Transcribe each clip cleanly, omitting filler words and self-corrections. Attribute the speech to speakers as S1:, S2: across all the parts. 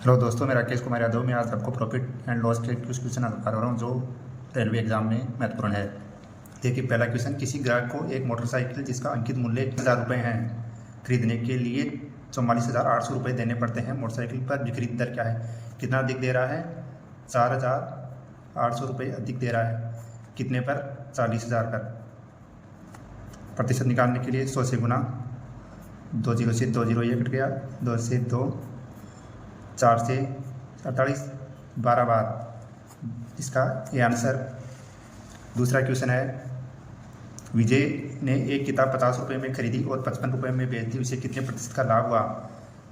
S1: Hello दोस्तों, मैं राकेश कुमार यादव। मैं आज आपको प्रॉफिट एंड लॉस के कुछ क्वेश्चन बता रहा हूँ जो रेलवे एग्जाम में महत्वपूर्ण है। देखिए, पहला क्वेश्चन, किसी ग्राहक को एक मोटरसाइकिल जिसका अंकित मूल्य 1000 रुपये है खरीदने के लिए 44,800 रुपये देने पड़ते हैं। मोटरसाइकिल पर बिक्री दर क्या है? कितना अधिक दे रहा है? 4,800 रुपये अधिक दे रहा है। कितने पर? 40,000 पर। प्रतिशत निकालने के लिए 100 से गुना, 2 0 से 2 0 ये कट गया, 2 से 2, 4 से 48, 12 बार इसका ये आंसर। दूसरा क्वेश्चन है, विजय ने एक किताब 50 रुपये में खरीदी और 55 रुपये में बेच दी, उसे कितने प्रतिशत का लाभ हुआ?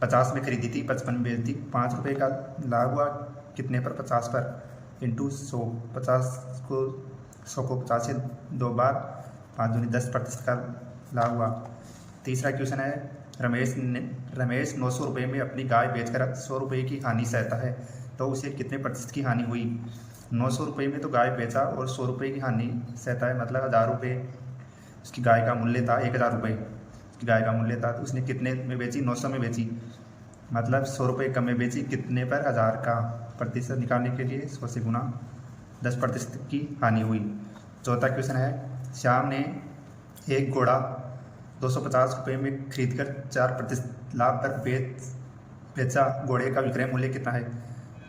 S1: 50 में खरीदी थी, 55 में बेच दी, 5 रुपये का लाभ हुआ। कितने पर? 50 पर इंटू 100। 100 को 50 से 2 बार, 5 दूनी 10 प्रतिशत का लाभ हुआ। तीसरा क्वेश्चन है, रमेश 900 रुपये में अपनी गाय बेचकर 100 रुपये की हानि सहता है, तो उसे कितने प्रतिशत की हानि हुई? 900 रुपये में तो गाय बेचा और 100 रुपये की हानि सहता है, मतलब 1000 रुपये उसकी गाय का मूल्य था। 1000 रुपये उसकी गाय का मूल्य था, तो उसने कितने में बेची? 900 में बेची, मतलब 100 रुपये कम में बेची। कितने पर? 1000 का। प्रतिशत निकालने के लिए 100 से गुना, 10 प्रतिशत की हानि हुई। चौथा क्वेश्चन है, श्याम ने एक घोड़ा 250 रुपये में खरीदकर 4% लाभ पर बेचा। घोड़े का विक्रय मूल्य कितना है?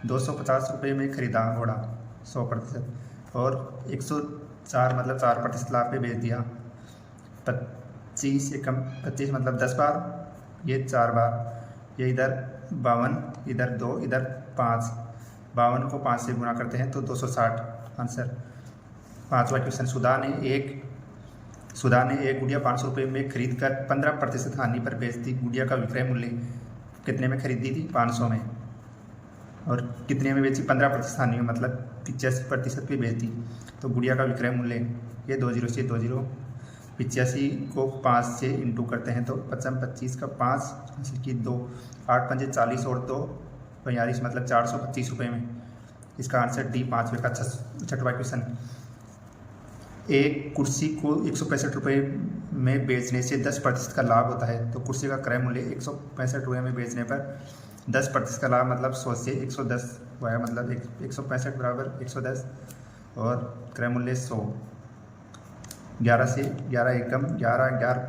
S1: 250 रुपये में खरीदा घोड़ा 100% और 104 मतलब 4% लाभ पे बेच दिया। 25 से कम, 25 मतलब 10 बार, ये 4 बार, ये इधर 52, इधर 2, इधर 5। 52 को 5 से गुना करते हैं तो 260 आंसर। पाँचवा क्वेश्चन, सुधा ने एक गुड़िया 500 रुपये में खरीद कर 15% हानि पर बेच दी। गुड़िया का विक्रय मूल्य कितने में खरीदी थी? 500 में। और कितने में बेची? 15% हानि में, मतलब 85% पे बेच दी। तो गुड़िया का विक्रय मूल्य, ये 2 0 से 2 0, 85 को 5 से इंटू करते हैं तो 25 का 5 की 2, 8 पंजे 40 और 2 42, मतलब 425 रुपये में। इसका आंसर डी, पाँचवें का। छठवां क्वेश्चन, एक कुर्सी को 165 रुपये में बेचने से 10% का लाभ होता है, तो कुर्सी का क्रय मूल्य 165 रुपये में बेचने पर 10% का लाभ, मतलब 100 से 110 हुआ, मतलब 165 बराबर 110 और क्रय मूल्य 100। 11 से 11 एकम, 11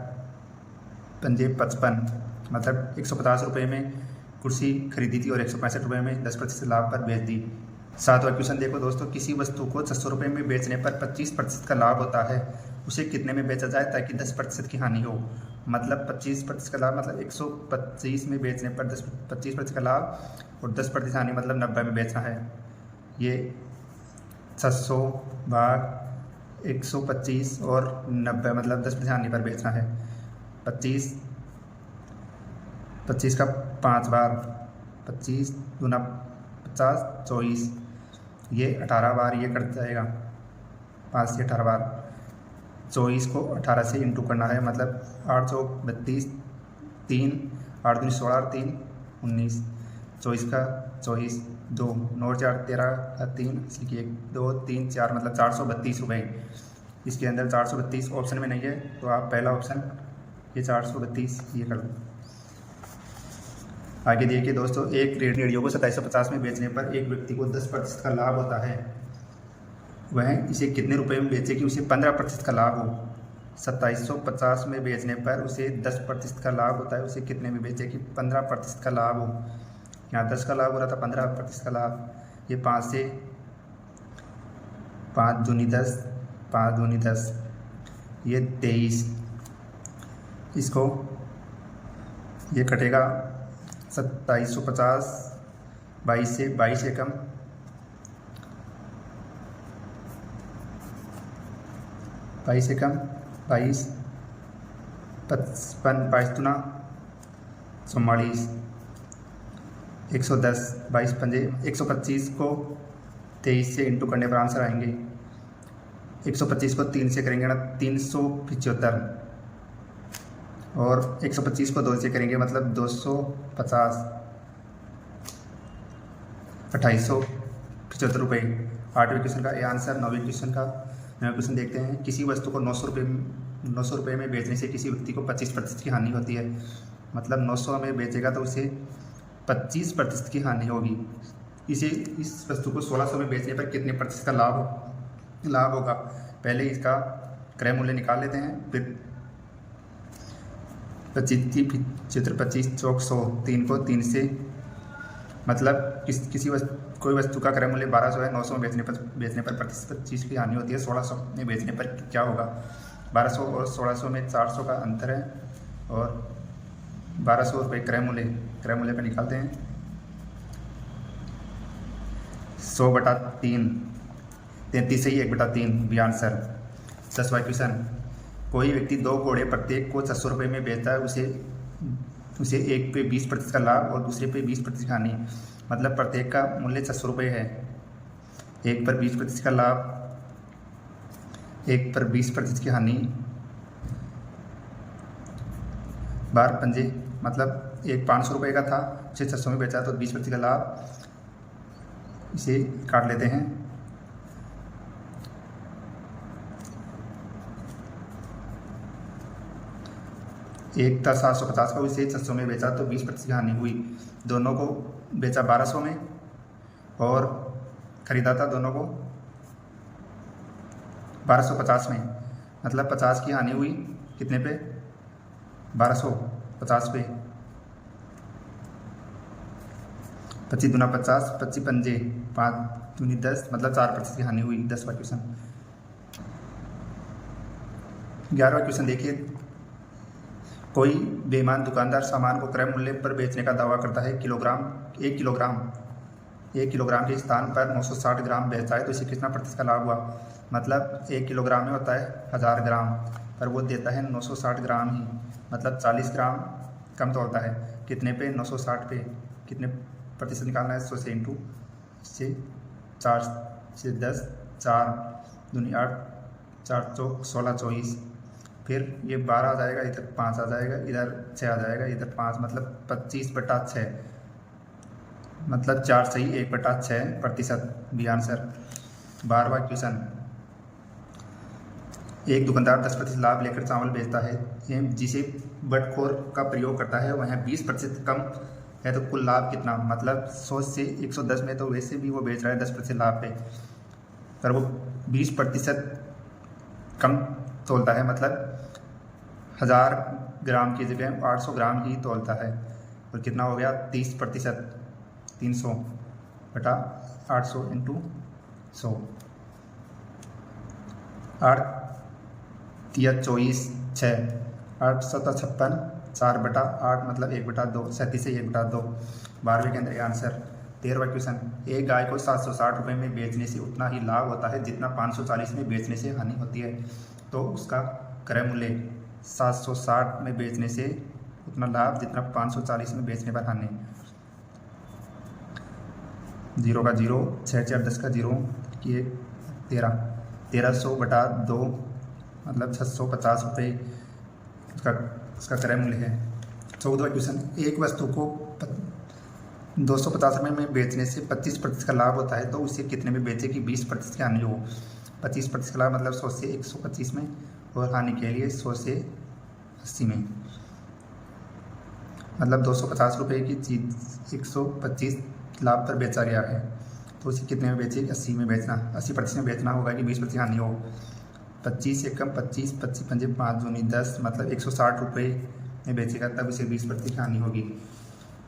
S1: पंजे 55, मतलब 150 रुपये में कुर्सी खरीदी थी और 165 रुपये में 10% लाभ पर बेच दी। सातवां क्वेश्चन देखो दोस्तों, किसी वस्तु को 600 रुपये में बेचने पर 25% का लाभ होता है, उसे कितने में बेचा जाए ताकि 10% की हानि हो? मतलब 25% का लाभ, मतलब 125 में बेचने पर 25% का लाभ और 10% हानि, मतलब 90 में बेचना है। ये 600 भाग 125 और 90, मतलब 10% हानि पर बेचना है। 25 का 5 बार, 25 दूना 50, 24, ये 18 बार ये कट जाएगा। 5 से 18 बार, 24 को 18 से इंटू करना है, मतलब 8 चौक 32, 3 8 दूनी 16, 3 19, 24 का 24, 2 9 4 13, 3 इसलिए 1 2 3 4, मतलब 432 रुपये। इसके अंदर 432 ऑप्शन में नहीं है, तो आप पहला ऑप्शन ये 432 ये कर दो। आगे देखिए दोस्तों, एक रेडियो को 2750 में बेचने पर एक व्यक्ति को 10% का लाभ होता है, वह इसे कितने रुपए में बेचे कि उसे 15% का लाभ हो? 2750 में बेचने पर उसे 10% का लाभ होता है, उसे कितने में बेचे कि 15% का लाभ हो? यहाँ 10 का लाभ हो रहा था, 15% का लाभ। ये 5 से 5 दूनी 10, 5 दूनी 10, ये 23, इसको ये कटेगा 2750, 22 से 22 एकम, 22 एकम, 22 55, 22 दूना 44, 110, 22 पंजे 125 को 23 से इंटू करने पर आंसर आएंगे। 125 को 3 से करेंगे ना, 375, और 125 को 2 से करेंगे, मतलब 250, 2875 रुपये। 8वें क्वेश्चन का ये आंसर। 9वें क्वेश्चन देखते हैं, किसी वस्तु को 900 रुपये में बेचने से किसी व्यक्ति को 25% की हानि होती है, मतलब 900 में बेचेगा तो उसे 25% की हानि होगी। इस वस्तु को 1600 में बेचने पर कितने प्रतिशत का लाभ होगा? पहले इसका क्रय मूल्य निकाल लेते हैं, फिर 25 चौक 100, 3 को 3 से, मतलब कोई वस्तु का क्रय मूल्य 1200 है, 900 में बेचने पर 25% की हानि होती है। 1600 में बेचने पर क्या होगा? 1200 और 1600 में 400 का अंतर है, और 1200 रुपये क्रय मूल्य पर निकालते हैं। 100/3, 33 से ही 1/3 भी आंसर। 10वां क्वेश्चन, कोई व्यक्ति 2 घोड़े प्रत्येक को 600 रुपये में बेचता है, उसे एक पे 20% का लाभ और दूसरे पे 20% की हानि, मतलब प्रत्येक का मूल्य 600 रुपये है, एक पर 20% का लाभ, एक पर 20% की हानि, 12 पंजे, मतलब एक 500 रुपये का था, उसे 600 में बेचा तो 20% का लाभ। इसे काट लेते हैं। एक था 750 का, उसे 600 में बेचा तो 20% की हानि हुई। दोनों को बेचा 1200 में और खरीदा था दोनों को 1250 में, मतलब 50 की हानि हुई। कितने पे? 1250 पे। 25 दूना 50, 25 पंजे 5 दूनी 10, मतलब 4% की हानि हुई। 10वां क्वेश्चन। 11वां क्वेश्चन देखिए, कोई बेईमान दुकानदार सामान को क्रय मूल्य पर बेचने का दावा करता है। 1 किलोग्राम के स्थान पर 960 ग्राम बेचता है, तो इसे कितना प्रतिशत का लाभ हुआ? मतलब 1 किलोग्राम में होता है 1000 ग्राम, पर वो देता है 960 ग्राम ही, मतलब 40 ग्राम कम तोलता है। कितने पे? 960 पे। कितने प्रतिशत निकालना है? 100 से इंटू से 4 से 10, 4 दूनी 8, 4 चौक 16, 24, फिर ये 12 आ जाएगा, इधर 5 आ जाएगा, इधर 6 आ जाएगा, इधर 5, मतलब 25/6, मतलब 4 सही 1/6% भी आंसर। 12वां क्वेश्चन, एक दुकानदार 10% लाभ लेकर चावल बेचता है, जिसे बटखोर का प्रयोग करता है, वह 20% कम है, तो कुल लाभ कितना? मतलब 100 से 110 में तो वैसे भी वो बेच रहा है 10% लाभ पे, पर वो 20% कम तोलता है, मतलब 1000 ग्राम की जगह 800 ग्राम ही तोलता है, और कितना हो गया? 30%। 300/800 इंटू 100, 8 तिया 24, 6, 8 7 56, 4/8, मतलब 1/2, 37 से 1/2। 12वें के अंदर ये आंसर। 13वां क्वेश्चन, एक गाय को 760 रुपये में बेचने से उतना ही लाभ होता है जितना 540 में बेचने से हानि होती है, तो उसका क्रय मूल्य 760 में बेचने से उतना लाभ जितना 540 में बेचने पर हानि। 0 का 0, 6 4 10 का 0, ये 1300/2, मतलब 650 रुपये उसका क्रय मूल्य है। 14वां क्वेश्चन, एक वस्तु को 250 रुपये में बेचने से 25% का लाभ होता है, तो उसे कितने में बेचे कि 20% की हानि हो? 25% का लाभ मतलब 100 से 125 में, और हानि के लिए 100 से 80 में, मतलब 250 रुपये की चीज़ 125 लाभ पर बेचा गया है, तो उसे कितने में बेचे? 80 में बेचना, 80% में बेचना होगा कि 20% हानि हो। 25 से कम 25, 25 पंजे 5 दूनी 10, मतलब 160 रुपये में बेचेगा, तब उसे 20% की हानि होगी।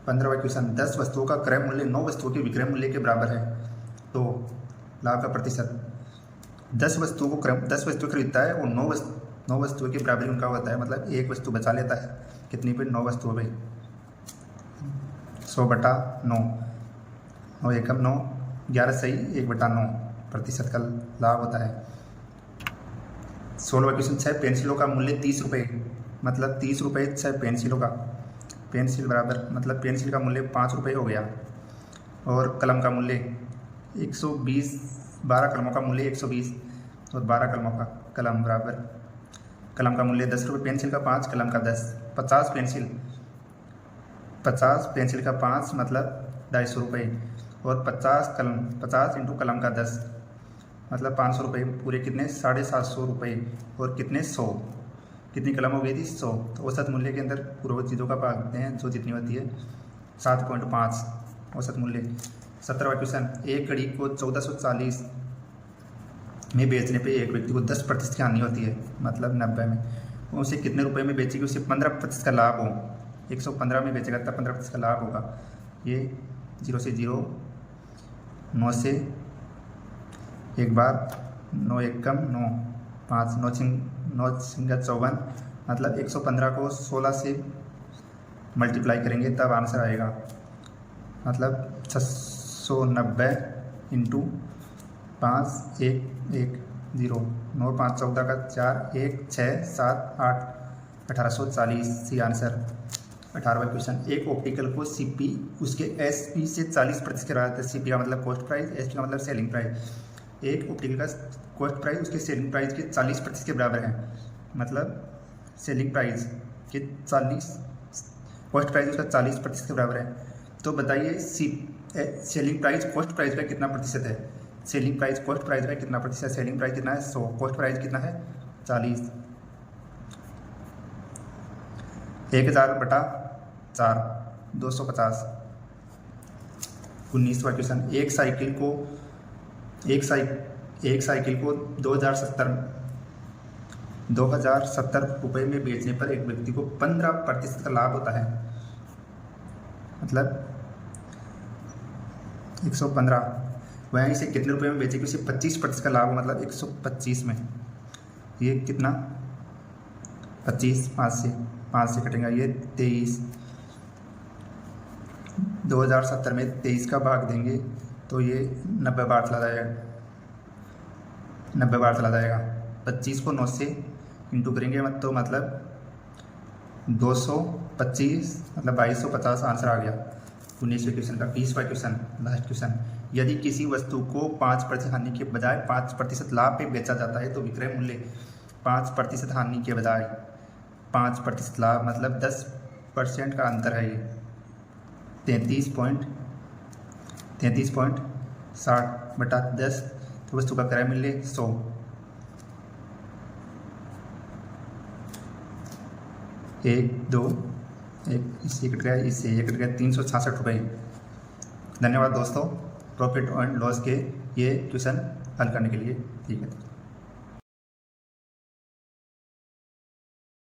S1: 15वां क्वेश्चन, 10 वस्तुओं का क्रय मूल्य 9 वस्तुओं के विक्रय मूल्य के बराबर है, तो लाभ का प्रतिशत। 10 वस्तुओं खरीदता है और 9 वस्तुओं के बराबर उनका होता है, मतलब एक वस्तु बचा लेता है। कितनी पे? 9 वस्तुओं पे। 100/9, 9 एकम 9, 11 सही 1/9% का लाभ होता है। 16वां क्वेश्चन, 6 पेंसिलों का मूल्य 30 रुपये, मतलब 30 रुपये 6 पेंसिलों का। पेंसिल बराबर, मतलब पेंसिल का मूल्य 5 रुपये हो गया, और कलम का मूल्य 120, 12 कलमों का मूल्य 120, और 12 कलमों का कलम बराबर कलम का मूल्य 10 रुपये, पेंसिल का 5, कलम का 10। 50 पेंसिल का 5, मतलब 250 रुपये, और 50 इंटू कलम का 10, मतलब 500 रुपये पूरे। कितने? 750 रुपये, और कितने? 100। कितनी कलम हो गई थी? 100। तो औसत मूल्य के अंदर पूर्व चीज़ों का भाग देते हैं, जो जितनी होती है 7.5 औसत मूल्य। 17वां क्वेश्चन, एक घड़ी को 1440 में बेचने पे एक व्यक्ति को 10% की हानि होती है, मतलब 90 में, उसे कितने रुपए में बेचेगी, उसे 15% का लाभ हो। 115 में बेचेगा तब 15% का लाभ होगा। ये 0 से 0, 9 से एक बार, 9 एक कम 9, 5, 9 सिंगा 54, मतलब 115 को 16 से मल्टीप्लाई करेंगे तब आंसर आएगा, मतलब 690 इंटू 5 1 1 0, 9 5 14 का 4 1 6 7 8, 1840 सी आंसर। 18वां क्वेश्चन, एक ऑप्टिकल को सीपी उसके एसपी से 40% के बराबर, सीपी का मतलब कॉस्ट प्राइस, एसपी का मतलब सेलिंग प्राइस। एक ऑप्टिकल का कॉस्ट प्राइस उसके सेलिंग प्राइस के 40% के बराबर है, मतलब सेलिंग प्राइस के 40, कॉस्ट प्राइस उसका 40% के बराबर है। तो बताइए सेलिंग प्राइस कॉस्ट प्राइस का कितना प्रतिशत है? सेलिंग प्राइस कॉस्ट प्राइस का कितना प्रतिशत? सेलिंग प्राइस कितना है? 100, कॉस्ट प्राइस कितना है? 40। 1000/4 250। 19वां क्वेश्चन, एक साइकिल को 2070 रुपये में बेचने पर एक व्यक्ति को 15% का लाभ होता है, मतलब 115। वह इसे कितने रुपए में बेचेगी, उसे 25% का लाभ हो, मतलब 125 में। ये कितना? 25, 5 से कटेगा, ये 23। 2070 में 23 का भाग देंगे तो ये 90 बार चला जाएगा, 90 बार चला जाएगा। 25 को 9 से इंटू करेंगे तो मतलब 225, मतलब 2250 आंसर आ गया 19वें क्वेश्चन का। 20वां क्वेश्चन, लास्ट क्वेश्चन, यदि किसी वस्तु को 5% हानि के बजाय 5% लाभ पे बेचा जाता है तो विक्रय मूल्य 5% हानि के बजाय 5% लाभ, मतलब 10% का अंतर है। ये 33.60/10, तो वस्तु का क्रय मूल्य 100। इससे कट गया, इससे ये कट गया, 366 रुपये। धन्यवाद दोस्तों, प्रॉफिट एंड लॉस के ये क्वेश्चन हल करने के लिए। ठीक है।